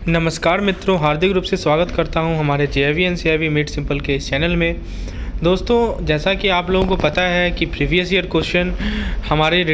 नमस्कार मित्रों, हार्दिक रूप से स्वागत करता हूं हमारे जेआईवी एंड सीआईवी मेड सिंपल के इस चैनल में। दोस्तों, जैसा कि आप लोगों को पता है कि प्रीवियस ईयर क्वेश्चन हमारे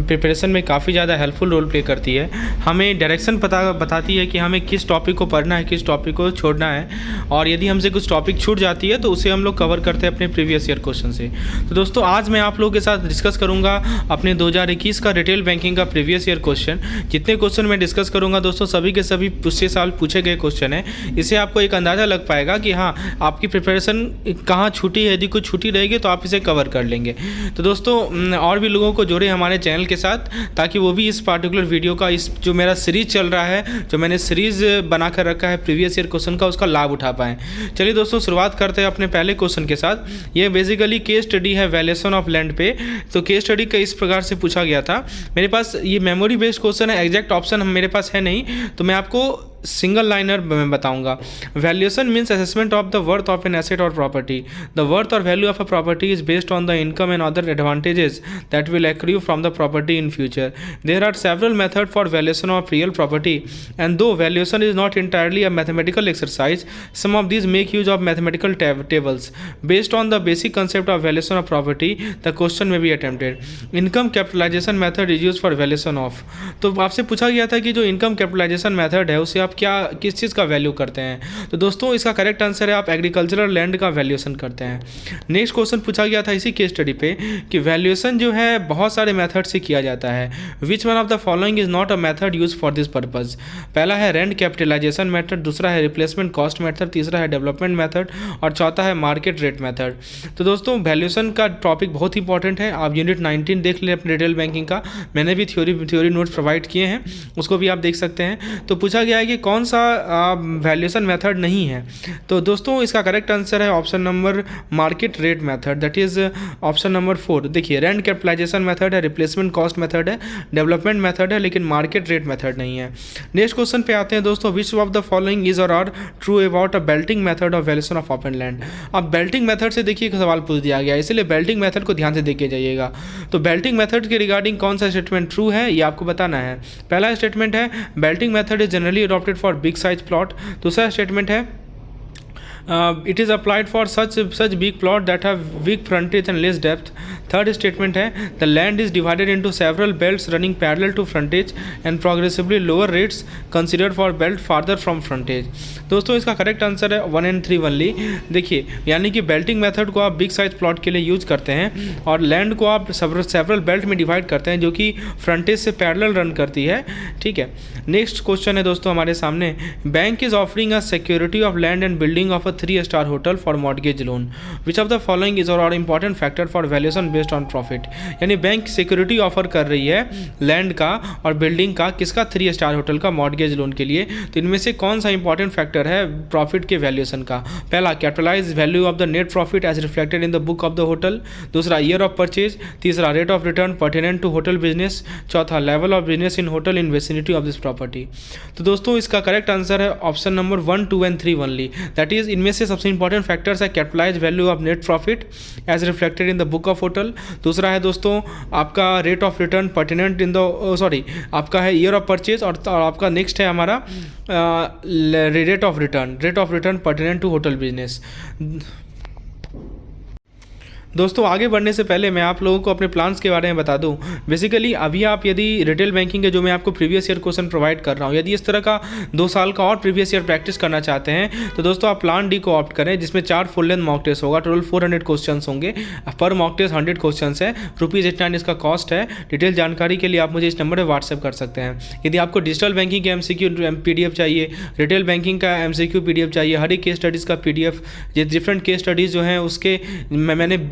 प्रिपरेशन में काफ़ी ज़्यादा हेल्पफुल रोल प्ले करती है। हमें डायरेक्शन बताती है कि हमें किस टॉपिक को पढ़ना है, किस टॉपिक को छोड़ना है, और यदि हमसे कुछ टॉपिक छूट जाती है तो उसे हम लोग कवर करते हैं अपने प्रीवियस ईयर क्वेश्चन से। तो दोस्तों, आज मैं आप लोगों के साथ डिस्कस करूँगा अपने 2021 का रिटेल बैंकिंग का प्रीवियस ईयर क्वेश्चन। जितने क्वेश्चन मैं डिस्कस करूँगा दोस्तों, सभी के सभी पिछले साल पूछे गए क्वेश्चन हैं। इससे आपको एक अंदाज़ा लग पाएगा कि हाँ, आपकी प्रिपरेशन कहाँ छूटी है। यदि कुछ छूटी रहेगी तो आप इसे कवर कर लेंगे। तो दोस्तों, और भी लोगों को जोड़े हमारे चैनल के साथ, ताकि वो भी इस पार्टिकुलर वीडियो का, इस जो मेरा सीरीज़ चल रहा है, जो मैंने सीरीज़ बना कर रखा है प्रीवियस ईयर क्वेश्चन का, उसका लाभ उठा पाएँ। चलिए दोस्तों, शुरुआत करते हैं अपने पहले क्वेश्चन के साथ। ये बेसिकली केस स्टडी है वैल्यूएशन ऑफ लैंड पे। तो केस स्टडी का इस प्रकार से पूछा गया था। मेरे पास ये मेमोरी बेस्ड क्वेश्चन है, एग्जैक्ट ऑप्शन मेरे पास है नहीं, तो मैं आपको सिंगल लाइनर में बताऊंगा। Valuation means assessment of the worth of an asset or property. The worth or value of a property is based on the income and other advantages that will accrue from the property in future. There are several method for valuation of real property and though valuation is not entirely a mathematical exercise, some of these make use of mathematical tables. Based on the basic concept of valuation of property, the question may be attempted. Income capitalization method is used for valuation of. तो आपसे पूछा गया था कि जो income capitalisation method है उसे आप क्या किस चीज़ का वैल्यू करते हैं। तो दोस्तों, इसका करेक्ट आंसर है आप एग्रीकल्चरल लैंड का वैल्यूएशन करते हैं। नेक्स्ट क्वेश्चन पूछा गया था इसी केस स्टडी पे कि वैल्यूएशन जो है बहुत सारे मेथड से किया जाता है। विच one of the following is not a method use for this purpose. पहला है रेंट कैपिटलाइजेशन मेथड, दूसरा है रिप्लेसमेंट कॉस्ट मेथड, तीसरा है डेवलपमेंट मेथड, और चौथा है मार्केट रेट मेथड। तो दोस्तों, वैल्यूएशन का टॉपिक बहुत इंपॉर्टेंट है। आप यूनिट 19 देख लें अपने रिटेल बैंकिंग का, मैंने भी थ्योरी नोट्स प्रोवाइड किए हैं, उसको भी आप देख सकते हैं। तो पूछा गया है कि कौन सा वैल्यूएशन मेथड नहीं है। तो दोस्तों, इसका करेक्ट आंसर है option number market rate method, that is option number 4। देखिए, रेंट कैपिटलाइजेशन मेथड है, रिप्लेसमेंट कॉस्ट मेथड है, डेवलपमेंट मेथड है, लेकिन मार्केट रेट मेथड नहीं है। नेक्स्ट क्वेश्चन पे आते हैं दोस्तों। Which of the following is or are true about a belting method of valuation of open land. अब बेल्टिंग मेथड से देखिए सवाल पूछ दिया गया है, इसलिए बेल्टिंग मेथड को ध्यान से देख के जाइएगा। तो बेल्टिंग मेथड के रिगार्डिंग कौन सा स्टेटमेंट ट्रू है, ये आपको बताना है। पहला स्टेटमेंट है Belting method is generally adopted for big size plot. दूसरा स्टेटमेंट है it is applied for such big plot that have weak frontage and less depth. Third statement है the land is divided into several belts running parallel to frontage and progressively lower rates considered for belt farther from frontage. दोस्तों, इसका correct answer है 1 and 3 only. देखिए, यानी कि Belting method को आप big size plot के लिए यूज करते हैं और लैंड को आप सेवरल बेल्ट में डिवाइड करते हैं जो कि फ्रंटेज से पैरेलल रन करती है। ठीक है, नेक्स्ट क्वेश्चन है दोस्तों हमारे सामने। Bank is offering a security of land and building of 3-star hotel for mortgage loan. Which of the following is or important factor for valuation based on profit. यानी bank security offer कर रही है land का और building का, किसका, 3-star hotel का mortgage loan के लिए। तो इनमें से कौन सा इंपॉर्टेंट फैक्टर है प्रॉफिट के वैल्यूएशन का। पहला, capitalize value of the net profit as reflected in the book of the hotel. दूसरा, ईयर ऑफ परचेज। तीसरा, rate of return pertinent to hotel business. चौथा, level of business in hotel in vicinity of this property. तो दोस्तों, इसका correct answer है option number 1, 2 and 3 only. That is, इनमें से सबसे इंपॉर्टेंट फैक्टर्स है capitalise value of net profit as reflected in the book of hotel. दूसरा है दोस्तों आपका rate of return pertinent in the आपका है ईयर ऑफ परचेज, और आपका नेक्स्ट है हमारा rate of return pertinent to hotel business. दोस्तों, आगे बढ़ने से पहले मैं आप लोगों को अपने प्लान्स के बारे में बता दूं। बेसिकली अभी आप यदि रिटेल बैंकिंग के जो मैं आपको प्रीवियस ईयर क्वेश्चन प्रोवाइड कर रहा हूं, यदि इस तरह का 2 साल का और प्रीवियस ईयर प्रैक्टिस करना चाहते हैं तो दोस्तों आप प्लान डी को ऑप्ट करें, जिसमें 4 फुल लेंथ मॉक टेस्ट होगा। टोटल 400 क्वेश्चन होंगे, पर मॉक टेस्ट 100 क्वेश्चन है। ₹89 इसका कॉस्ट है। डिटेल जानकारी के लिए आप मुझे इस नंबर पर व्हाट्सएप कर सकते हैं। यदि आपको डिजिटल बैंकिंग के MCQ PDF चाहिए, रिटेल बैंकिंग का MCQ PDF चाहिए, हर एक केस स्टडीज़ का PDF, ये डिफरेंट केस स्टडीज़ जो हैं उसके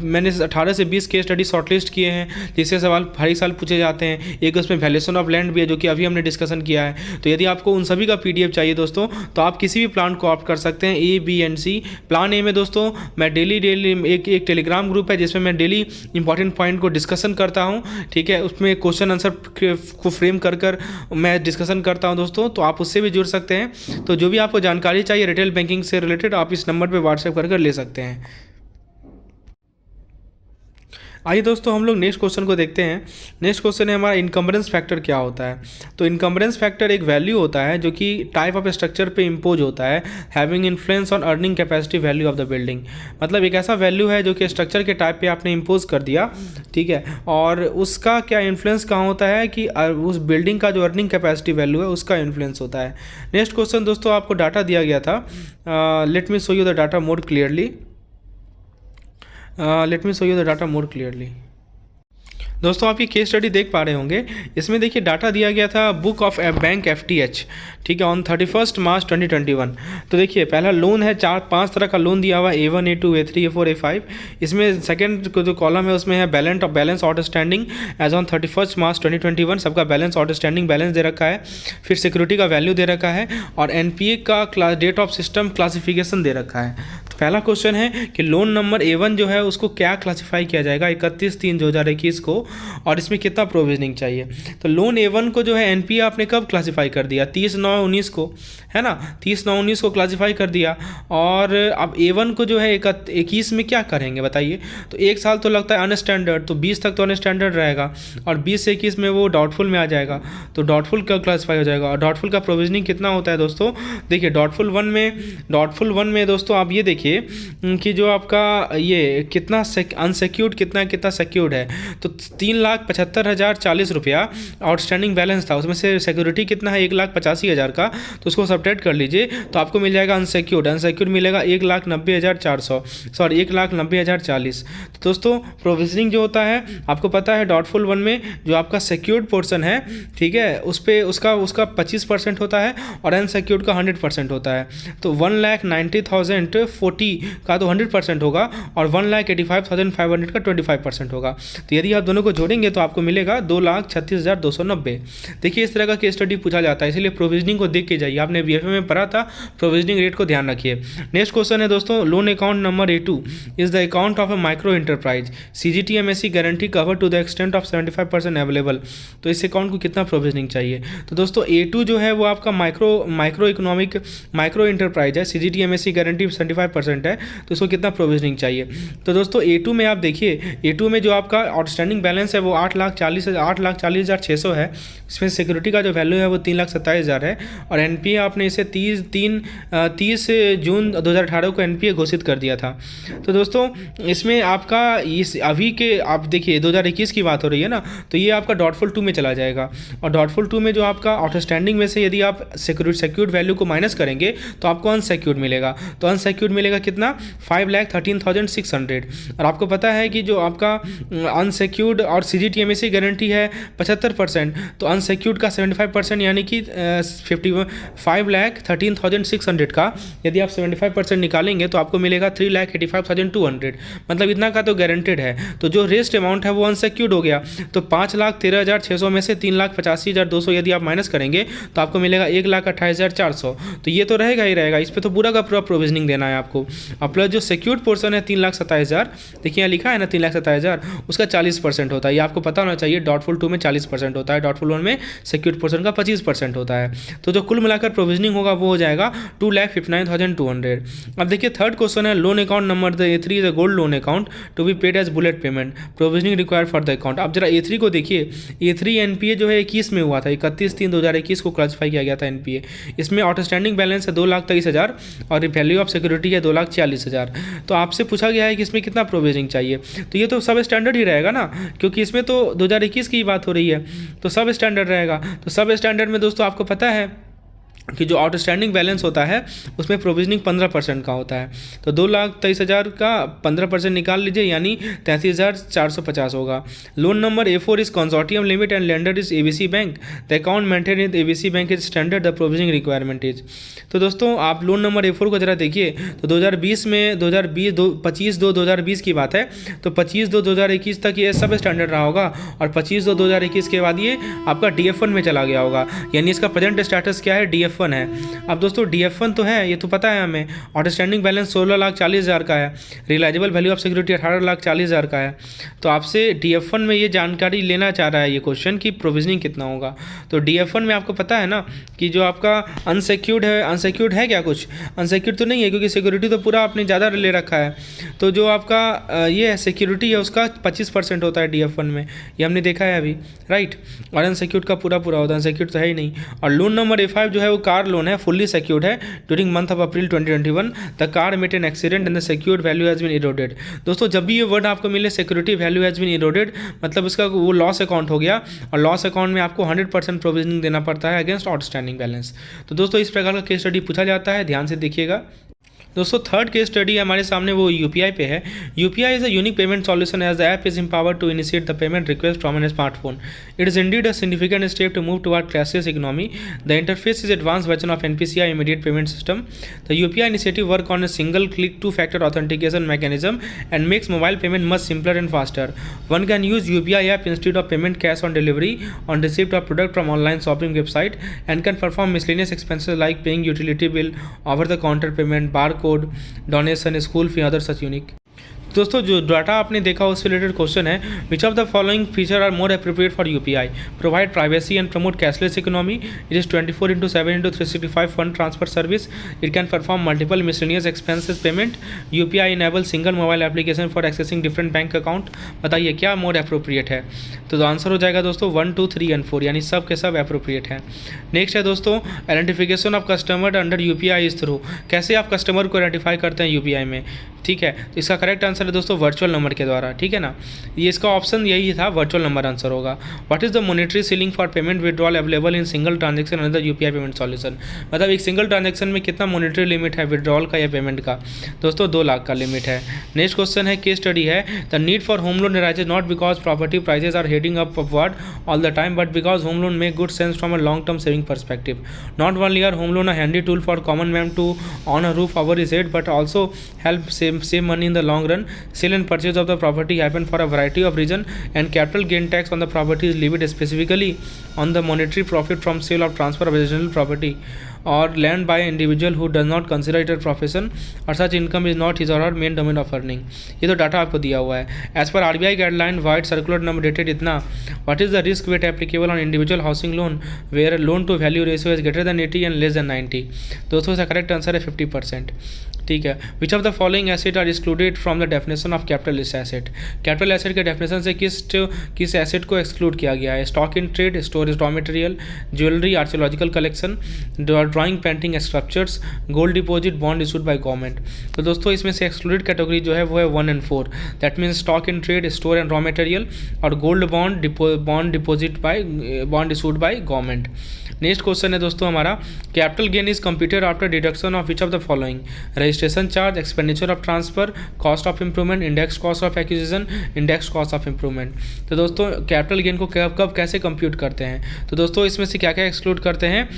मैंने 18 से 20 केस स्टडी शॉर्टलिस्ट किए हैं, जिससे सवाल हर एक साल पूछे जाते हैं। एक उसमें वैल्यूएशन ऑफ लैंड भी है, जो कि अभी हमने डिस्कशन किया है। तो यदि आपको उन सभी का PDF चाहिए दोस्तों, तो आप किसी भी प्लान को ऑप्ट कर सकते हैं, A, B and C। Plan A में दोस्तों मैं डेली एक टेलीग्राम ग्रुप है जिसमें मैं डेली इंपॉर्टेंट पॉइंट को डिस्कशन करता हूँ। ठीक है, उसमें क्वेश्चन आंसर को फ्रेम कर मैं डिस्कशन करता हूँ दोस्तों, तो आप उससे भी जुड़ सकते हैं। तो जो भी आपको जानकारी चाहिए रिटेल बैंकिंग से रिलेटेड, आप इस नंबर पर व्हाट्सएप कर ले सकते हैं। आइए दोस्तों हम लोग नेक्स्ट क्वेश्चन को देखते हैं। नेक्स्ट क्वेश्चन है हमारा इनकम्बरेंस फैक्टर क्या होता है। तो इनकम्बरेंस फैक्टर एक वैल्यू होता है जो कि टाइप ऑफ स्ट्रक्चर पे इम्पोज होता है, having influence on earning capacity value of the building. मतलब एक ऐसा वैल्यू है जो कि स्ट्रक्चर के टाइप पे आपने इम्पोज कर दिया, ठीक है, और उसका क्या इन्फ्लुएंस कहाँ होता है कि उस बिल्डिंग का जो अर्निंग कैपेसिटी वैल्यू है उसका इन्फ्लुएंस होता है। नेक्स्ट क्वेश्चन दोस्तों आपको डाटा दिया गया था, let me show you the data more clearly. Let me show you the data more clearly. दोस्तों आप ये केस स्टडी देख पा रहे होंगे, इसमें देखिए डाटा दिया गया था बुक ऑफ बैंक FTH, ठीक है, ऑन 31 मार्च 2021। तो देखिए पहला लोन है 4-5 तरह का लोन दिया हुआ है, A1 A2 A3 A4 A5। इसमें सेकंड जो कॉलम है उसमें है बैलेंस आउटस्टैंडिंग एज ऑन 31 मार्च 2021, सबका बैलेंस आउटस्टैंडिंग बैलेंस दे रखा है। फिर सिक्योरिटी का वैल्यू दे रखा है और NPA का डेट ऑफ सिस्टम क्लासिफिकेशन दे रखा है। तो पहला क्वेश्चन है कि लोन नंबर A1 जो है उसको क्या क्लासीफाई किया जाएगा 31/3/2021 को, और इसमें कितना प्रोविजनिंग चाहिए। तो लोन A1 को जो है NPA आपने कब क्लासीफाई कर दिया, 30/9/19 को, है ना, 30/9/19 को क्लासीफाई कर दिया। और अब A1 को जो है 21 में क्या करेंगे बताइए। तो 1 साल तो लगता है अनस्टैंडर्ड, तो 20 तक तो अनस्टैंडर्ड रहेगा और 20 से 21 में वो डाउटफुल में आ जाएगा, तो डाउटफुल का क्लासीफाई हो जाएगा। और डाउटफुल का प्रोविजनिंग कितना होता है दोस्तों, देखिए डाउटफुल वन में दोस्तों आप ये देखिए कि जो आपका ये कितना अनसिक्योर्ड कितना सिक्योर्ड है। तो 3,75,040 रुपया आउटस्टैंडिंग बैलेंस था, उसमें से सिक्योरिटी कितना है 1,85,000 का, तो उसको सब्ट्रैक्ट कर लीजिए तो आपको मिल जाएगा अनसिक्योर्ड मिलेगा 1,90,400, सॉरी 1,90,040। तो दोस्तों प्रोविजनिंग जो होता है आपको पता है डाउटफुल वन में जो आपका सिक्योर्ड पोर्शन है, ठीक है, उस पर उसका 25% होता है और अनसिक्योर्ड का 100% होता है। तो 1,90,040 का तो 100% होगा और 1,85,500 का 25% होगा। तो यदि आप दोनों को जोड़ेंगे तो आपको मिलेगा 2,36,290। देखिए इस तरह का केस स्टडी पूछा जाता है, इसलिए प्रोविजनिंग को देख के जाइए। आपने BFA में पढ़ा था, प्रोविजनिंग रेट को ध्यान रखिए। नेक्स्ट क्वेश्चन है दोस्तों, loan account number A2 is the account of a micro enterprise, CGT MSE guarantee cover to the extent of 75% available. तो इस अकाउंट को कितना प्रोविजनिंग चाहिए। तो दोस्तों A2 जो है वो आपका माइक्रो इंटरप्राइज है, CGT MSE गारंटी 75% है, तो उसको कितना प्रोविजनिंग चाहिए। तो दोस्तों A2 में आप देखिए, A2 में जो आपका आउटस्टैंडिंग बैलेंस है वो 8,40,600 है। इसमें सिक्योरिटी का जो वैल्यू है वो 3,27,000 है और NPA आपने इसे 30 जून 2018 को NPA घोषित कर दिया था। तो दोस्तों इसमें आपका इस अभी के आप देखिए 2021 की बात हो रही है ना, तो ये आपका डाउटफुल 2 में चला जाएगा और डाउटफुल 2 में जो आपका आउटस्टैंडिंग में से यदि आप सिक्योर्ड वैल्यू को माइनस करेंगे तो आपको अनसिक्योर्ड मिलेगा। तो अनसिक्योर्ड मिलेगा कितना 5,13,600। और आपको पता है कि जो आपका अनसिक्योर्ड और CGT MSE गारंटी है 75%, तो अनसिक्योर्ड का 75% यानी कि 5,13,600 का यदि आप 75% निकालेंगे तो आपको मिलेगा 3,85,200। मतलब इतना का तो गारंटेड है। तो जो रेस्ट अमाउंट है वो अनसिक्योर्ड हो गया, तो 5,13,600 में से 3,85,200 यदि आप माइनस करेंगे तो आपको मिलेगा 1,28,400। तो ये तो रहेगा ही रहेगा, इस पर तो पूरा का पूरा प्रोविजनिंग देना है आपको। और प्लस जो सिक्योर्ड पोर्शन है 3,27,000, देखिए यहाँ लिखा है ना 3,27,000, उसका 40% होता है। ये आपको पता होना चाहिए, डाउटफुल 2 में 40% होता है, डाउटफुल 1 में सिक्योर्ड पोर्शन का 25% होता है। तो जो कुल मिलाकर प्रोविजनिंग होगा वो हो जाएगा 2,59,200। अब देखिए थर्ड क्वेश्चन है, loan account number A3 is a gold loan account to be paid as bullet payment, provisioning required for the account. अब जरा A3 को देखिए, A3 NPA जो है 21 में हुआ था, 31/3/2021 को क्लासीफाई किया गया था NPA। इसमें आउटस्टैंडिंग बैलेंस है 2,23,000 और वैल्यू ऑफ सिक्योरिटी है 2,46,000। तो आपसे पूछा गया है कि इसमें कितना प्रोविजनिंग चाहिए। तो ये तो सब स्टैंडर्ड ही रहेगा ना, क्योंकि इसमें तो 2021 की बात हो रही है, तो सब स्टैंडर्ड रहेगा। तो सब स्टैंडर्ड में दोस्तों आपको पता है कि जो आउटस्टैंडिंग बैलेंस होता है उसमें प्रोविजनिंग 15% का होता है। तो 2,23,000 का 15% निकाल लीजिए, यानी 33,450 होगा। Loan number A4 is consortium limit and lender is ABC bank, the account maintain in ABC bank is standard, the provisioning requirement is. तो दोस्तों आप लोन नंबर A4 को जरा देखिए, तो 2020 में 25/2/2020 की बात है, तो 25/2/2021 तक ये सब स्टैंडर्ड रहा होगा और 25/2/2021 के बाद ये आपका DF1 में चला गया होगा, यानी इसका प्रेजेंट स्टेटस क्या है, DF1 DF1 है। अब दोस्तों DF1 तो है, ये तो पता है हमें, आउटस्टैंडिंग बैलेंस 16,40,000 का है, रियलाइजेबल वैल्यू ऑफ सिक्योरिटी 18,40,000 का है। तो आपसे DF1 में ये जानकारी लेना चाह रहा है ये क्वेश्चन कि प्रोविजनिंग कितना होगा। तो DF1 में आपको पता है ना कि जो आपका अनसिक्योर्ड है क्या, कुछ अनसिक्योर्ड तो नहीं है क्योंकि सिक्योरिटी तो पूरा आपने ज़्यादा ले रखा है। तो जो आपका ये सिक्योरिटी है उसका 25% होता है DF1 में, ये हमने देखा है अभी, राइट। और अनसिक्योर्ड का पूरा होता है, अनसिक्योर्ड तो है ही नहीं। और लोन नंबर A5 जो है वो कार लोन है, फुल्ली सिक्योर्ड है। During month of April 2021 the car met an accident and the secured value has been eroded. दोस्तों जब भी ये वर्ड आपको मिले security value has been eroded, मतलब इसका वो लॉस अकाउंट हो गया, और लॉस अकाउंट में आपको 100% प्रोविजनिंग देना पड़ता है अगेंस्ट आउटस्टैंडिंग बैलेंस। तो दोस्तों इस प्रकार का केस स्टडी पूछा जाता है, ध्यान से देखिएगा। दोस्तों थर्ड केस स्टडी हमारे सामने वो UPI पे है। UPI is a unique payment solution as the app is empowered to initiate the payment request from a smartphone. It is indeed a significant step to move toward cashless economy. The interface is advanced version of NPCI immediate payment system. The UPI initiative work on a single click two-factor authentication mechanism and makes mobile payment much simpler and faster. One can use UPI app instead of payment cash on delivery on receipt of product from online shopping website and can perform miscellaneous expenses like paying utility bill, over-the-counter payment, barcode, donation, school fee, other such unique. दोस्तों जो data आपने देखा उससे related question है, which of the following feature are more appropriate for UPI? Provide privacy and promote cashless economy. It is 24/7/365 fund transfer service. It can perform multiple miscellaneous expenses payment. UPI enable single mobile application for accessing different bank account. बताइए क्या more appropriate है? तो answer हो जाएगा दोस्तों 1, 2, 3 and 4, यानी सब के सब अप्रोप्रिएट हैं। नेक्स्ट है दोस्तों identification of customer under UPI इस थ्रू। कैसे आप कस्टमर को आइडेंटिफाई करते हैं UPI में, ठीक है। तो इसका करेक्ट आंसर है दोस्तों वर्चुअल नंबर के द्वारा, ठीक है ना। ये इसका ऑप्शन यही था, वर्चुअल नंबर आंसर होगा। What is the monetary ceiling for payment withdrawal available in single transaction under UPI payment solution? मतलब एक सिंगल ट्रांजेक्शन में कितना मॉनेटरी लिमिट है विड्रॉल का या पेमेंट का? दोस्तों 2 लाख का लिमिट है। नेक्स्ट क्वेश्चन है, केस स्टडी है, the need for home loan arises not because property prices are heading up upward all the time but because home loan make good sense from a long term saving perspective. Not only are home loan a handy tool for common man to own a roof over his head, but also help save money in the long run. Sale and purchase of the property happen for a variety of reasons, and capital gain tax on the property is levied specifically on the monetary profit from sale or transfer of residential property or land by an individual who does not consider it a profession or such income is not his or her main domain of earning. ये तो data आपको दिया हुआ है. As per RBI guideline wide circular number dated इतना, what is the risk weight applicable on individual housing loan where loan to value ratio is greater than 80 and less than 90? दोस्तों इसका correct answer है 50%. ठीक है. Which of the following asset are excluded from the definition of capitalist asset? Capital asset के definition से किस asset को exclude किया गया है? Stock in trade, storage raw material, jewellery, archaeological collection, drawing, painting, structures, gold deposit, bond issued by government. तो दोस्तों इसमें से एक्सक्लूडेड कैटेगरी जो है वो है 1 and 4. That means stock in trade, store and raw material or gold bond deposit by bond issued by government. Next question है दोस्तों हमारा, capital gain is computed after deduction of which of the following? Registration charge, expenditure of transfer, cost of improvement, index cost of acquisition, index cost of improvement. तो दोस्तों capital gain को कब कैसे compute करते हैं? तो दोस्तों इसमें से क्या क्या एक्सक्लूड करते हैं?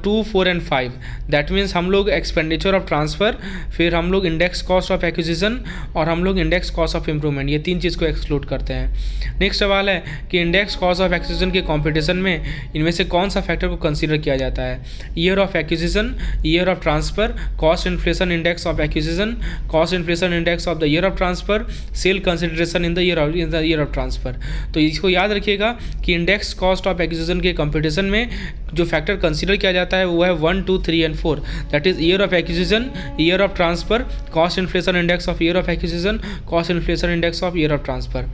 2, 4 and 5. दैट मीन्स हम लोग एक्सपेंडिचर ऑफ ट्रांसफर, फिर हम लोग इंडेक्स कॉस्ट ऑफ एक्विजिशन और हम लोग इंडेक्स कॉस्ट ऑफ इंप्रूवमेंट, ये 3 चीज़ को एक्सक्लूड करते हैं. नेक्स्ट सवाल है कि इंडेक्स कॉस्ट ऑफ एक्विजिशन के कॉम्पिटिशन में इनमें से कौन सा फैक्टर को कंसीडर किया जाता है? Year of acquisition, year of transfer, cost inflation index of acquisition, cost inflation index of the year of transfer, sale consideration in the year of transfer. तो इसको याद रखिएगा कि इंडेक्स कॉस्ट ऑफ एक्विजिशन के competition में जो factor consider किया जाता है वो है 1, 2, 3 and 4. That is year of acquisition, year of transfer, cost inflation index of year of acquisition, cost inflation index of year of transfer.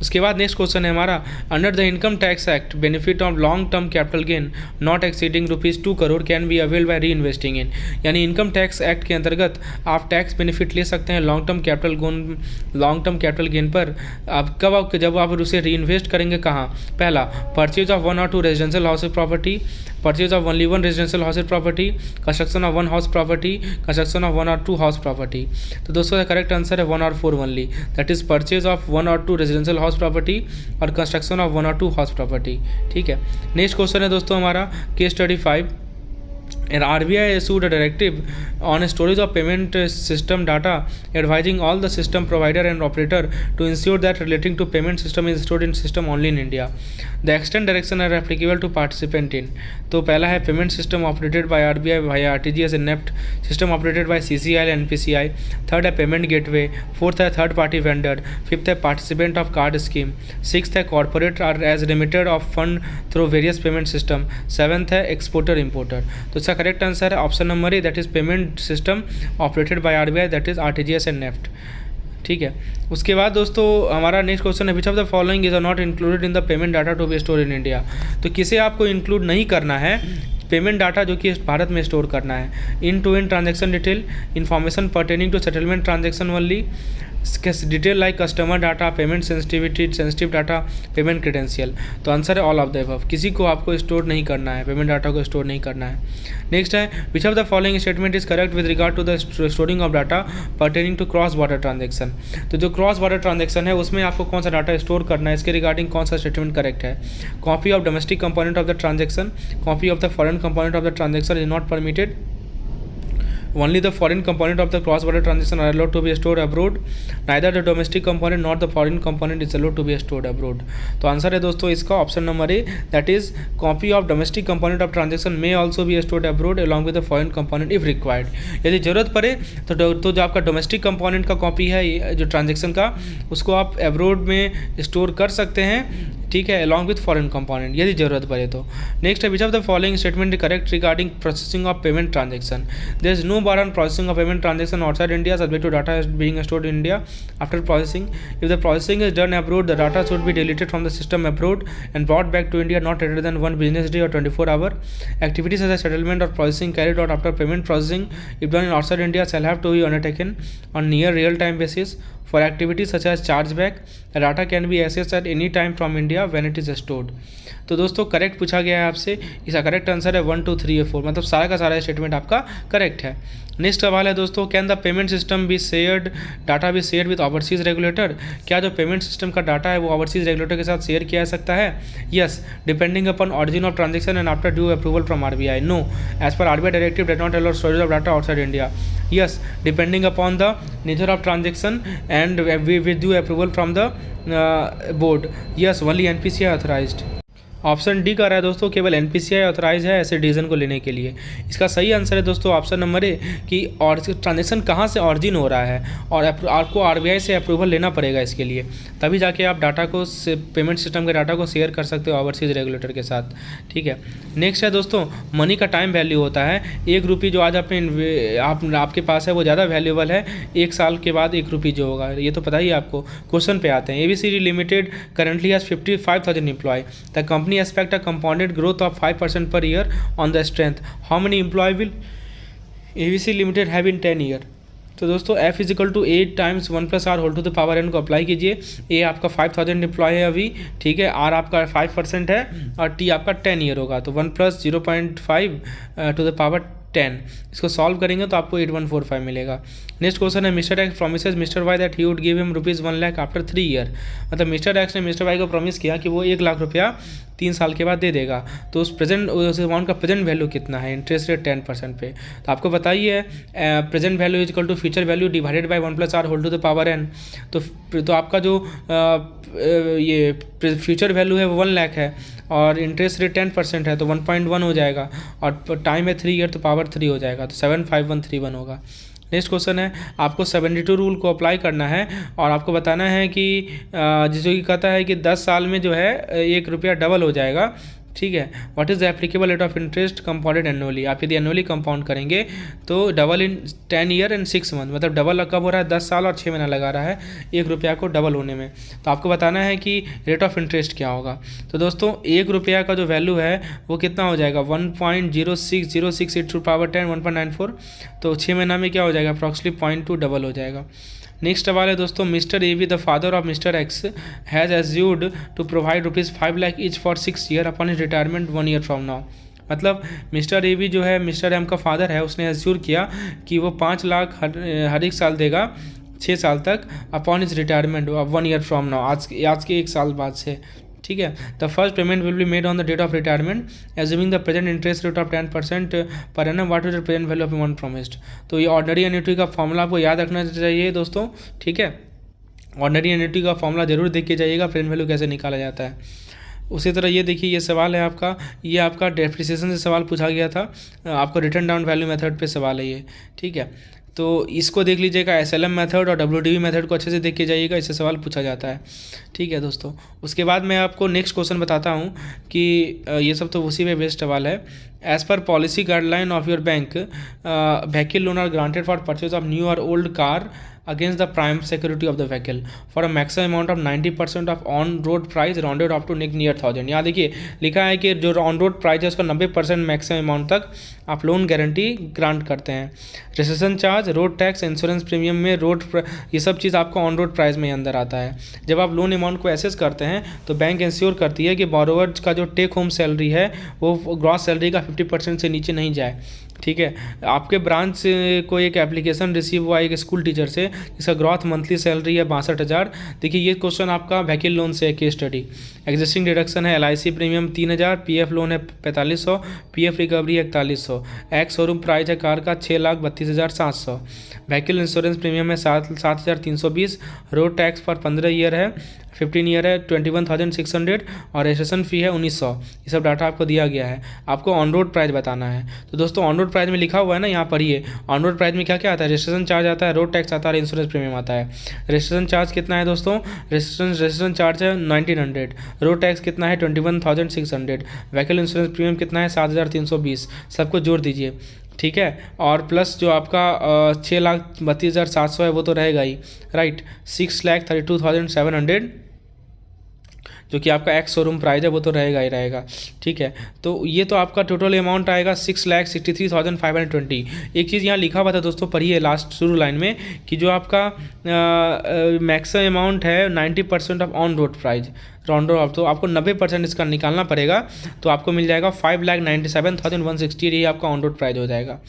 उसके बाद नेक्स्ट क्वेश्चन है हमारा, under the income tax act benefit of long term capital gain not exceeding ₹2 crore can be avail by reinvesting in. यानी income tax act के अंतर्गत आप tax benefit ले सकते हैं लॉन्ग टर्म कैपिटल गेन पर. आप कब जब आप उसे री इन्वेस्ट करेंगे कहाँ? पहला, purchase of 1 or 2 residential house property, purchase of only 1 residential house property, construction of 1 house property, construction of 1 or 2 house property. तो दोस्तों करेक्ट आंसर है 1 or 4 only. That is purchase of 1 or 2 residential house property और construction of 1 or 2 house property. ठीक है. Next question है दोस्तों हमारा case study 5. And RBI issued a directive on storage of payment system data, advising all the system provider and operator to ensure that relating to payment system is stored in system only in India. The extent direction are applicable to participant in. तो पहला है payment system operated by RBI via RTGS and NEFT, system operated by CCI and NPCI. Third है payment gateway. Fourth है third party vendor. Fifth है participant of card scheme. Sixth है corporate are as limited of fund through various payment system. Seventh है exporter importer. तो इसका correct answer है option number a, that is payment system operated by RBI, that is RTGS and NEFT. ठीक है. उसके बाद दोस्तों हमारा नेक्स्ट क्वेश्चन है, which of the following is not included in the payment data to be store in India. तो किसे आपको इंक्लूड नहीं करना है पेमेंट डाटा जो कि भारत में स्टोर करना है. End to end transaction detail, information pertaining to settlement transaction only, detail like customer data, payment sensitive data, payment credential. तो आंसर है ऑल ऑफ द अबव. किसी को आपको स्टोर नहीं करना है, पेमेंट डाटा को स्टोर नहीं करना है. नेक्स्ट है, which of the following statement is correct with regard to the storing of data pertaining to cross border transaction. तो जो क्रॉस बॉर्डर ट्रांजेक्शन है उसमें आपको कौन सा डाटा स्टोर करना है, इसके रिगार्डिंग कौन सा स्टेटमेंट करेक्ट है. Copy of domestic component of the transaction, copy of the foreign component of the transaction is not permitted. Only the foreign component of the cross-border transaction are allowed to be stored abroad. Neither the domestic component nor the foreign component is allowed to be stored abroad. तो answer है दोस्तों इसका option number a, that is copy of domestic component of transaction may also be stored abroad along with the foreign component if required. यदि जरूरत पड़े तो जो आपका डोमेस्टिक कंपोनेंट का कॉपी है जो ट्रांजेक्शन का, उसको आप अब्रोड में स्टोर कर सकते हैं. ठीक है, अलॉन्ग विथ फॉरेन कंपोनेंट यदि जरूरत पड़े तो. नेक्स्ट है, which of the following statement correct regarding processing of payment transaction. There is no bar on processing of payment transaction outside India subject to data being stored in India after processing. If the processing is done abroad, the data should be deleted from the system abroad and brought back to India not later than 1 business day or 24 hour. Activities such as settlement or processing carried out after payment processing if done in outside India shall have to be undertaken on near real time basis. For activities such as chargeback, the data can be accessed at any time from India when it is stored. तो दोस्तों correct पूछा गया है आपसे, इसका correct answer है 1 2 3 और 4, मतलब सारा का सारा स्टेटमेंट आपका करेक्ट है. नेक्स्ट सवाल है दोस्तों, can the payment system be shared data be shared with overseas regulator. क्या जो पेमेंट सिस्टम का डाटा है वो ओवरसीज रेगुलेटर के साथ शेयर किया जा सकता है. Yes, depending upon origin of transaction and after due approval from RBI. No, as per RBI directive does not allow storage of data outside India. Yes, depending upon the nature of transaction and with due approval from the board. Yes, only NPCI authorised. Option D कर रहा है दोस्तों, केवल NPCI authorise है ऐसे decision को लेने के लिए. इसका सही आंसर है दोस्तों ऑप्शन नंबर ए, कि और ट्रांजेक्शन कहाँ से ऑरिजिन हो रहा है और आपको RBI से अप्रूवल लेना पड़ेगा इसके लिए, तभी जाके आप डाटा को पेमेंट सिस्टम के डाटा को शेयर कर सकते हो ओवरसीज रेगुलेटर के साथ. ठीक है. नेक्स्ट है दोस्तों, मनी का टाइम वैल्यू होता है. 1 रुपये जो आज आपके पास है वो ज़्यादा वैल्यूबल है 1 साल के बाद 1 रुपये जो होगा, ये तो पता ही आपको. क्वेश्चन पे आते हैं. ABC limited currently has 55,000 employ. The company expect a compounded growth of 5% per year on the strength. How many employee will ABC Limited have in 10 year? तो दोस्तों F is equal to 8 times 1 + R whole to the power n को apply कीजिए. ए आपका 5000 employ है अभी. ठीक है. R आपका 5% है और T आपका 10 ईयर होगा, तो 1 + 0.5 टू द पावर 10. इसको सॉल्व करेंगे तो आपको 8145 मिलेगा. नेक्स्ट क्वेश्चन है, mister X promises mister Y that he would give him ₹1 lakh after 3 year. मतलब मिस्टर एक्स ने मिस्टर वाई को प्रॉमिस किया कि वो 1 लाख रुपया 3 साल के बाद दे देगा. तो उस अमाउंट का प्रेजेंट वैल्यू कितना है. इंटरेस्ट रेट 10% पे. तो आपको बताइए present value is equal to future value divided by 1 + R whole to the power n. तो आपका जो ये फ्यूचर वैल्यू है वो 1 लाख है और इंटरेस्ट रेट 10% है, तो 1.1 हो जाएगा और टाइम है 3 ईयर, तो पावर 3 हो जाएगा, तो 75131 होगा. नेक्स्ट क्वेश्चन है, आपको 72 रूल को अप्लाई करना है और आपको बताना है कि जो कि कहता है कि 10 साल में जो है 1 रुपया डबल हो जाएगा. ठीक है. What is the applicable rate of interest compounded annually. आप यदि एनुअली कंपाउंड करेंगे तो double in 10 year and 6 month, मतलब डबल कब हो रहा है 10 साल और 6 महीना लगा रहा है 1 रुपया को डबल होने में. तो आपको बताना है कि रेट ऑफ इंटरेस्ट क्या होगा. तो दोस्तों 1 रुपया का जो वैल्यू है वो कितना हो जाएगा 1.06068 टू पावर 10 1.94. तो 6 महीना में क्या हो जाएगा अप्रॉक्सिमेटली 0.2 डबल हो जाएगा. नेक्स्ट सवाल है दोस्तों, mister A B the father of mister X has assured to provide ₹5 lakh each for 6 year upon his retirement 1 year from now. मतलब मिस्टर ए बी जो है मिस्टर एम का फादर है, उसने एज्यूर किया कि वो 5 लाख हर एक साल देगा 6 साल तक upon his retirement 1 year from now, आज के 1 साल बाद से. ठीक है। The first payment will be made on the date of retirement assuming the present interest rate of 10% per annum, what is the present value of amount promised. तो ये ordinary annuity का फॉर्मूला आपको याद रखना चाहिए दोस्तों, ठीक है। ऑर्डिनरी एन्युटी का फॉर्मूला जरूर देख के जाइएगा, प्रेजेंट वैल्यू कैसे निकाला जाता है। उसी तरह ये देखिए, ये सवाल है आपका, ये आपका डेप्रिसिएशन से सवाल पूछा गया था, आपको रिटर्न डाउन वैल्यू मेथड पे सवाल है ये, ठीक है। तो इसको देख लीजिएगा, एसएलएम मेथड और डब्ल्यूडीवी मेथड को अच्छे से देख के जाइएगा, इससे सवाल पूछा जाता है, ठीक है दोस्तों। उसके बाद मैं आपको नेक्स्ट क्वेश्चन बताता हूँ कि ये सब तो उसी में बेस्ट सवाल है। As per policy guideline of your bank, vehicle loan are granted for purchase of new or old car against the prime security of the vehicle for a maximum amount of 90% of on road price rounded up to near 1000। यहाँ देखिए लिखा है कि जो on road price है उसका 90% maximum amount तक आप लोन गारंटी ग्रांट करते हैं। Registration charge, road tax, insurance premium में रोड ये सब चीज़ आपको ऑन रोड प्राइस में ही अंदर आता है। जब आप लोन अमाउंट को एसेस करते हैं तो बैंक इंश्योर करती है कि बोरोवर का जो टेक होम सैलरी है वो ग्रॉस सैलरी का 50% से नीचे नहीं जाए, ठीक है। आपके ब्रांच से को एक एप्लीकेशन रिसीव हुआ एक स्कूल टीचर से, इसका ग्रॉथ मंथली सैलरी है 62,000। देखिए ये क्वेश्चन आपका व्हीकल लोन से है, केस स्टडी। एग्जिस्टिंग डिडक्शन है LIC प्रीमियम 3,000, PF लोन है 4500, PF रिकवरी है 4100, एक्स शोरूम प्राइस है कार का 6,32,700, व्हीकल इंश्योरेंस प्रीमियम है 7,320, रोड टैक्स पर 15 ईयर है 15 ईयर है 21,600 और रजिस्ट्रेशन फ़ी है 1900। ये सब डाटा आपको दिया गया है, आपको ऑन रोड प्राइस बताना है। तो दोस्तों ऑन रोड प्राइस में लिखा हुआ है ना, यहाँ पढ़िए। ऑन रोड प्राइस में क्या क्या आता है, रजिस्ट्रेशन चार्ज आता है, रोड टैक्स आता है, इंश्योरेंस प्रीमियम आता है। रजिस्ट्रेशन चार्ज कितना है दोस्तों, रजिस्ट्रेशन चार्ज है 1900, रोड टैक्स कितना है 21,600, व्हीकल इंश्योरेंस प्रीमियम कितना है 7,320, सबको जोड़ दीजिए, ठीक है। और प्लस जो आपका 6,32,700 है वो तो रहेगा ही, राइट। 6,32,700 जो कि आपका एक्स शोरूम प्राइस है वो तो रहेगा ही रहेगा, ठीक है। तो ये तो आपका टोटल अमाउंट आएगा 6,63,520। एक चीज़ यहाँ लिखा हुआ था दोस्तों, पढ़िए लास्ट शुरू लाइन में कि जो आपका मैक्सिमम अमाउंट है 90% of on road price round of, तो आपको 90% इसका निकालना पड़ेगा, तो आपको मिल जाएगा 5,97,160। ये आपका ऑन रोड प्राइस हो जाएगा,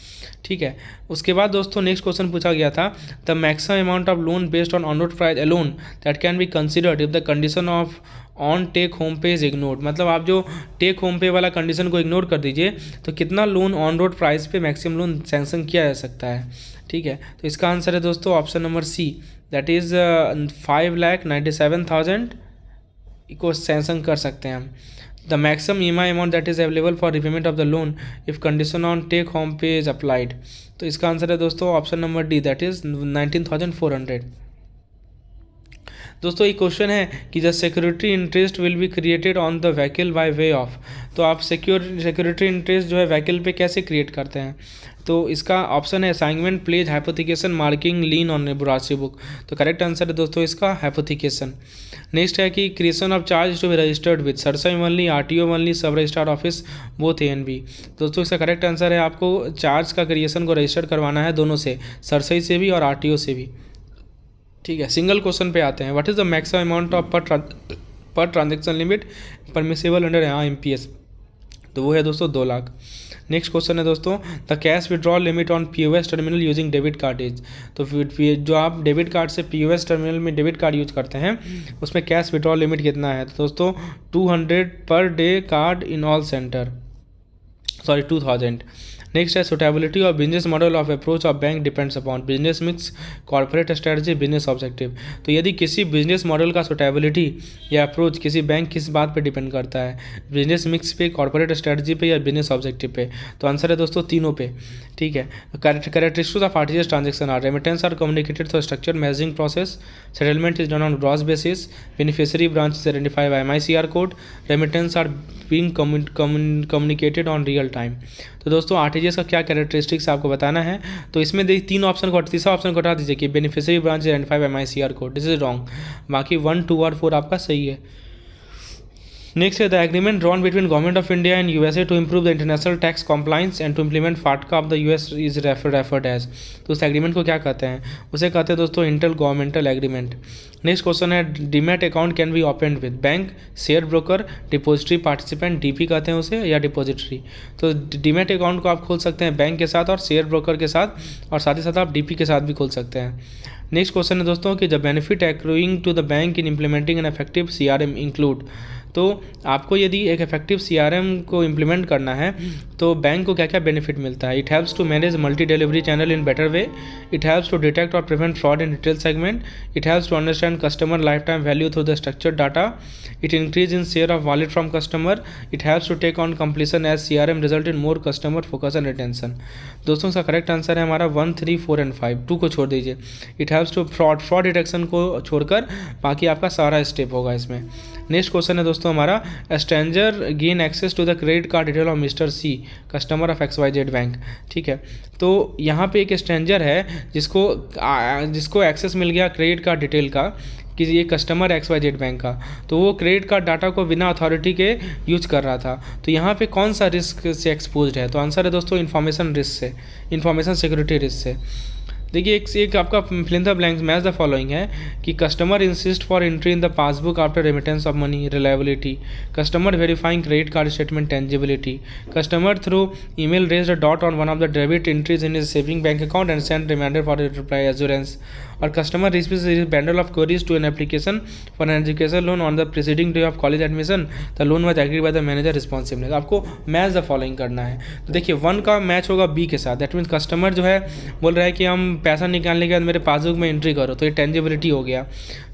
ठीक है। उसके बाद दोस्तों नेक्स्ट क्वेश्चन पूछा गया था, the maximum amount of loan based on road price alone that can be considered if the condition of on take home pay is ignored. मतलब आप जो टेक होम पे वाला कंडीशन को इग्नोर कर दीजिए तो कितना लोन ऑन रोड प्राइस पे मैक्सिमम लोन सैंक्शन किया जा सकता है, ठीक है। तो इसका आंसर है दोस्तों option number C, that is 5,97,000 को सैंक्शन कर सकते हैं हम। The maximum EMI amount that is available for repayment of the loan if condition on take home pay is applied. तो इसका आंसर है दोस्तों option number D, that is 19,400। दोस्तों ये क्वेश्चन है कि the security interest will be created on the vehicle by way of. तो आप सिक्योरिटी इंटरेस्ट जो है व्हीकल पे कैसे क्रिएट करते हैं, तो इसका ऑप्शन है assignment, pledge, hypothecation, marking, lien on नेबुलासी बुक। तो करेक्ट आंसर है दोस्तों इसका हाइपोथिकेशन। नेक्स्ट है कि creation of charge to be registered with CERSAI only, RTO only, sub registered office both A and B। दोस्तों इसका करेक्ट आंसर है आपको चार्ज का क्रिएशन को रजिस्टर करवाना है दोनों से, सरसई से भी और RTO से भी, ठीक है। सिंगल क्वेश्चन पे आते हैं, what is the maximum amount of per transaction limit permissible under MPS। तो वो है दोस्तों 2 लाख। नेक्स्ट क्वेश्चन है दोस्तों, the cash withdrawal limit on POS terminal using debit card is. तो जो आप डेबिट कार्ड से POS टर्मिनल में डेबिट कार्ड यूज करते हैं उसमें कैश विड्रॉल लिमिट कितना है, तो दोस्तों 200 per day card in all centre, sorry 2000। Next है suitability of business model of approach of bank depends upon business mix, corporate strategy, business objective. तो यदि किसी बिजनेस मॉडल का सुटेबिलिटी या अप्रोच किसी बैंक किस बात पे डिपेंड करता है, बिजनेस मिक्स पे, कॉर्पोरेट स्ट्रेटजी पे या बिजनेस ऑब्जेक्टिव पे, तो आंसर है दोस्तों तीनों पे, ठीक है। Characteristics of RTGS transaction are remittance are communicated through structure matching process, settlement is done on gross basis, beneficiary branch is identified by MICR code, remittance are being communicated on real time. तो दोस्तों RTGS का क्या characteristics आपको बताना है, तो इसमें देखिए 3 ऑप्शन को, तीसरा ऑप्शन को हटा दीजिए कि beneficiary branch identified by MICR code, this is wrong. बाकी 1, 2 और 4 आपका सही है। नेक्स्ट है the agreement drawn between government of India and USA to improve the international tax compliance and to implement FATCA of the US is referred as. तो उस agreement को क्या कहते हैं, उसे कहते हैं दोस्तों inter governmental agreement. Next question है demat account can be opened with bank, share broker, depository participant, DP कहते हैं उसे, या डिपोजिटरी। तो डीमैट अकाउंट को आप खोल सकते हैं बैंक के साथ और शेयर ब्रोकर के साथ, और साथ ही साथ आप DP के साथ भी खोल सकते हैं। नेक्स्ट क्वेश्चन है दोस्तों कि the benefit accruing to the bank in implementing an effective CRM include. तो आपको यदि एक इफेक्टिव CRM को इम्प्लीमेंट करना है तो बैंक को क्या क्या बेनिफिट मिलता है। It helps to manage multi delivery channel in better way, it helps to detect or prevent fraud in retail segment, it helps to understand customer life time value through the structured data, it increase in share of wallet from customer, it helps to take on completion as CRM result in more customer focus and retention. दोस्तों इसका correct answer है हमारा 1, 3, 4 and 5, 2 को छोड़ दीजिए। It helps to fraud detection को छोड़कर बाकी आपका सारा स्टेप होगा इसमें। नेक्स्ट क्वेश्चन है दोस्तों हमारा, stranger gain access to the credit card detail of mister C customer of XYZ bank. ठीक है, तो यहाँ पे एक स्ट्रेंजर है जिसको एक्सेस मिल गया क्रेडिट कार्ड डिटेल का कि ये कस्टमर XYZ बैंक का, तो वो क्रेडिट कार्ड डाटा को बिना अथॉरिटी के यूज कर रहा था। तो यहाँ पे कौन सा रिस्क से एक्सपोज्ड है, तो आंसर है दोस्तों इन्फॉर्मेशन रिस्क से, इन्फॉर्मेशन सिक्योरिटी रिस्क से। देखिए एक आपका fill in the blanks match the following है कि customer insist for entry in the passbook after remittance of money reliability, customer verifying credit card statement tangibility, customer through email raised a doubt on one of the debit entries in his saving bank account and send reminder for reply assurance, or customer receives bundle of queries to an application for an education loan on the preceding day of college admission, the loan was agreed by the manager responsible. आपको match the following करना है। तो देखिए 1 का match होगा B के साथ, that means customer जो है बोल रहा है कि हम पैसा निकालने के बाद मेरे पासबुक में एंट्री करो, तो ये टेंजिबिलिटी हो गया।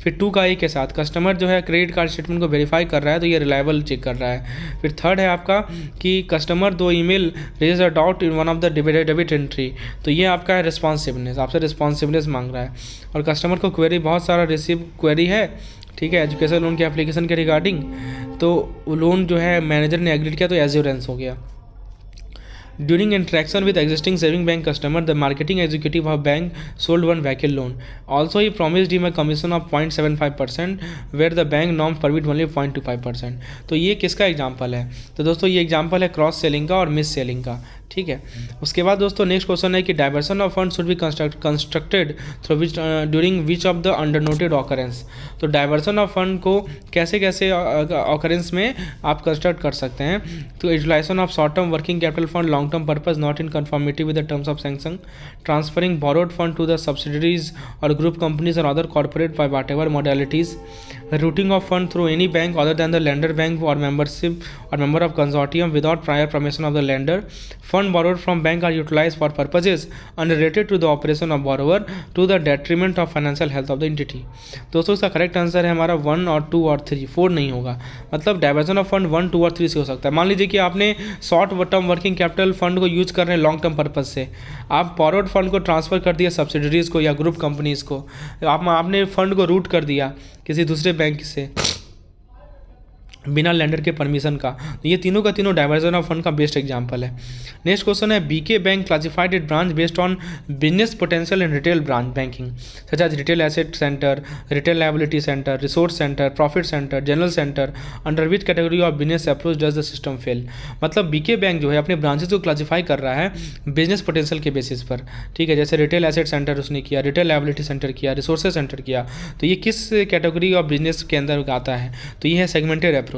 फिर 2 का A के साथ कस्टमर जो है क्रेडिट कार्ड स्टेटमेंट को वेरीफाई कर रहा है, तो ये रिलायबल चेक कर रहा है। फिर 3rd है आपका कि customer 2 email raise a doubt in one of the debit entry, तो ये आपका है रिस्पॉन्सिबनेस, आपसे रिस्पॉन्सिबनेस मांग रहा है। और कस्टमर को क्वेरी बहुत सारा रिसीव क्वेरी है, ठीक है, एजुकेशन लोन के एप्लीकेशन के रिगार्डिंग, तो लोन जो है मैनेजर ने एग्रीड किया, तो एश्योरेंस हो गया। During interaction with existing saving bank customer, the marketing executive of bank sold one vehicle loan. Also, he promised him a commission of 0.75%, where the bank norms permit only 0.25%. तो ये किसका example है, तो दोस्तों ये example है cross selling का और मिस सेलिंग का। ठीक है, उसके बाद दोस्तों नेक्स्ट क्वेश्चन है कि diversion of fund should be constructed through which during which of the under noted occurrence. तो डाइवर्सन ऑफ फंड को कैसे कैसे ऑकरेंस में आप कंस्ट्रक्ट कर सकते हैं, तो utilisation of short term working capital fund long term purpose not in conformity with the terms of sanction, transferring borrowed fund to the subsidiaries और ग्रुप कंपनीज और other corporate by whatever modalities, routing of fund through any bank other than the lender bank or membership or member of consortium without prior permission of the lender, fund borrowed from bank are utilized for purposes unrelated to the operation of borrower to the detriment of financial health of the entity। दोस्तों इसका correct answer है हमारा 1 और 2 और 3, 4 नहीं होगा। मतलब diversion of fund 1, 2 और 3 से हो सकता है। मान लीजिए कि आपने short term working capital fund को यूज कर रहे हैं लॉन्ग टर्म पर्पज से, आप बोरोड फंड को ट्रांसफर कर दिया सब्सिडरीज को या ग्रुप कंपनीज को, आपने फंड को रूट कर दिया किसी दूसरे बैंक से बिना लेंडर के परमिशन का, तो ये तीनों का तीनों डाइवर्जन ऑफ फंड का बेस्ट एग्जांपल है। नेक्स्ट क्वेश्चन है BK bank classified it branch based on business potential in retail branch banking such as retail asset centre, retail liability centre, resource centre, profit centre, general centre, under which category of business approach does the system fail. मतलब BK bank जो है अपने branches को classify कर रहा है business potential के basis पर। ठीक है, जैसे रिटेल एसेट सेंटर उसने किया, रिटेल लायबिलिटी सेंटर किया, रिसोर्सेज सेंटर किया, तो ये किस कैटेगरी ऑफ बिजनेस के अंदर आता है, तो ये है सेगमेंटेड अप्रोच।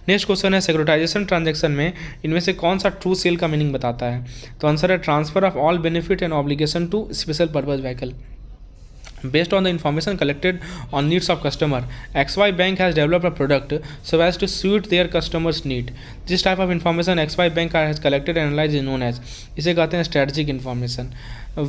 नेक्स्ट क्वेश्चन है सिक्योरिटाइजेशन ट्रांजैक्शन में इनमें से कौन सा ट्रू सेल का मीनिंग बताता है, तो आंसर है transfer of all benefit and obligation to special purpose vehicle. Based on the information collected on needs of customer, XY Bank has developed a product so as to suit their customers' need. This type of information XY Bank has collected and analyzed is known as, इसे कहते हैं strategic information.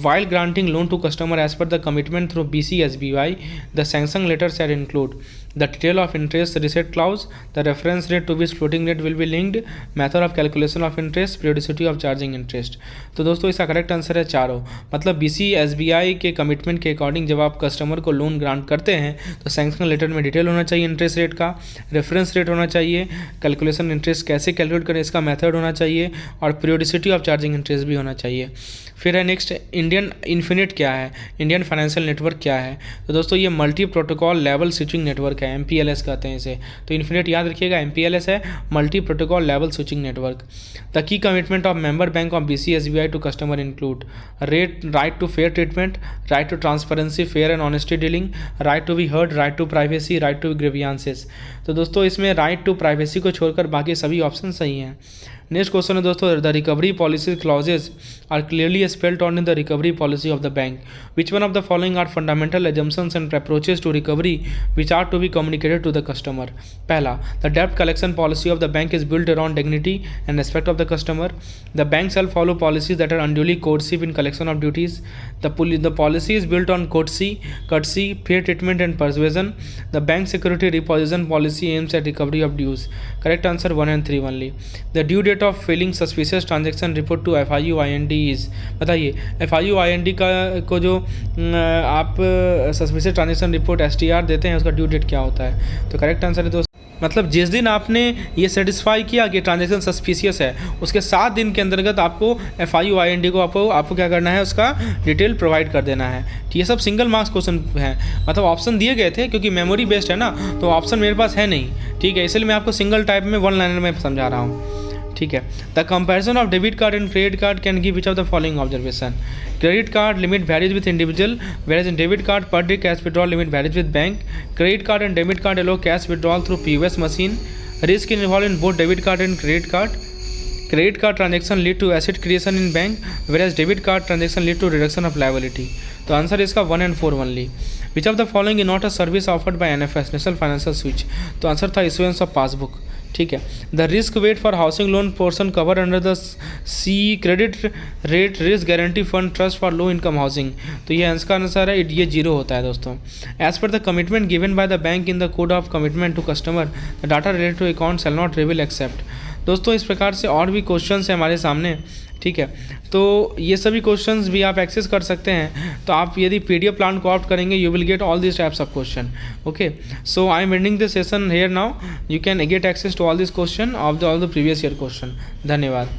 While granting loan to customer as per the commitment through BCSBY, the sanction letter shall include the detail of interest reset clause, the reference rate to which floating rate will be linked, method of calculation of interest, periodicity of charging interest। तो दोस्तों इसका correct answer है चारों। मतलब BCSBI के commitment के according जब आप कस्टमर को लोन ग्रांट करते हैं तो सैंक्शन लेटर में डिटेल होना चाहिए इंटरेस्ट रेट का, रेफरेंस रेट होना चाहिए, कैलकुलेशन इंटरेस्ट कैसे कैलकुलेट करें इसका मेथड होना चाहिए, और पीरियोडिसिटी ऑफ चार्जिंग इंटरेस्ट भी होना चाहिए। फिर है नेक्स्ट इंडियन इन्फिनिट क्या है, इंडियन फाइनेंशियल नेटवर्क क्या है, तो दोस्तों ये multi protocol level switching network है, MPLS कहते हैं इसे। तो इन्फिनिट याद रखिएगा, MPLS है multi protocol level switching network. The key commitment of member bank of BCSBI to customer include right to fair treatment, right to transparency, fair and honesty dealing, right to be heard, right to privacy, right to grievances. तो दोस्तों इसमें right to privacy को छोड़कर बाकी सभी option सही हैं। Next question है दोस्तों, the recovery policy clauses are clearly spelled on in the recovery policy of the bank, which one of the following are fundamental assumptions and approaches to recovery which are to be communicated to the customer. पहला, the डेब्ट collection policy of the bank is built around dignity and respect of the customer. The bank shall follow policies that are unduly coercive in collection of duties. The policy is built on courtesy, fair treatment and persuasion. The bank security reposition policy aims at recovery of dues. Correct answer 1 and 3 only. The due date of filing suspicious transaction report to FIU-IND is, बताइए FIU-IND का को जो आप suspicious transaction report STR देते हैं उसका due date क्या होता है? तो करेक्ट आंसर है दोस्तों, मतलब जिस दिन आपने ये सेटिस्फाई किया कि ट्रांजैक्शन सस्पिशियस है उसके 7 दिन के अंतर्गत आपको FIU-IND को आपको क्या करना है, उसका डिटेल प्रोवाइड कर देना है। ये सब सिंगल मार्क्स क्वेश्चन हैं, मतलब ऑप्शन दिए गए थे क्योंकि मेमोरी बेस्ड है ना, तो ऑप्शन मेरे पास है नहीं, ठीक है, इसलिए मैं आपको सिंगल टाइप में 1 लाइनर में समझा रहा हूँ, ठीक है। The comparison of debit card and credit card can give which of the following observation. Credit card limit varies with individual, whereas in debit card per day cash withdrawal limit varies with bank. Credit card and debit card allow cash withdrawal through POS machine. Risk involved in both debit card and credit card. Credit card transaction lead to asset creation in bank, whereas debit card transaction lead to reduction of liability. तो answer इसका 1 and 4 only. Which of the following is not a service offered by NFS, National Financial Switch? तो answer था issuance of passbook, ठीक है। The risk weight for housing loan portion cover under the C credit rate risk guarantee fund trust for low income housing, तो ये answer का answer है, ये 0 होता है दोस्तों। As per the commitment given by the bank in the code of commitment to customer, the data related to account shall not reveal except. दोस्तों इस प्रकार से और भी क्वेश्चंस हैं हमारे सामने, ठीक है, तो ये सभी क्वेश्चंस भी आप एक्सेस कर सकते हैं। तो आप यदि PDF प्लान को ऑप्ट करेंगे you will get all this types of question, okay. So I am ending this session here now, you can get access to all this question of all the previous year question. धन्यवाद।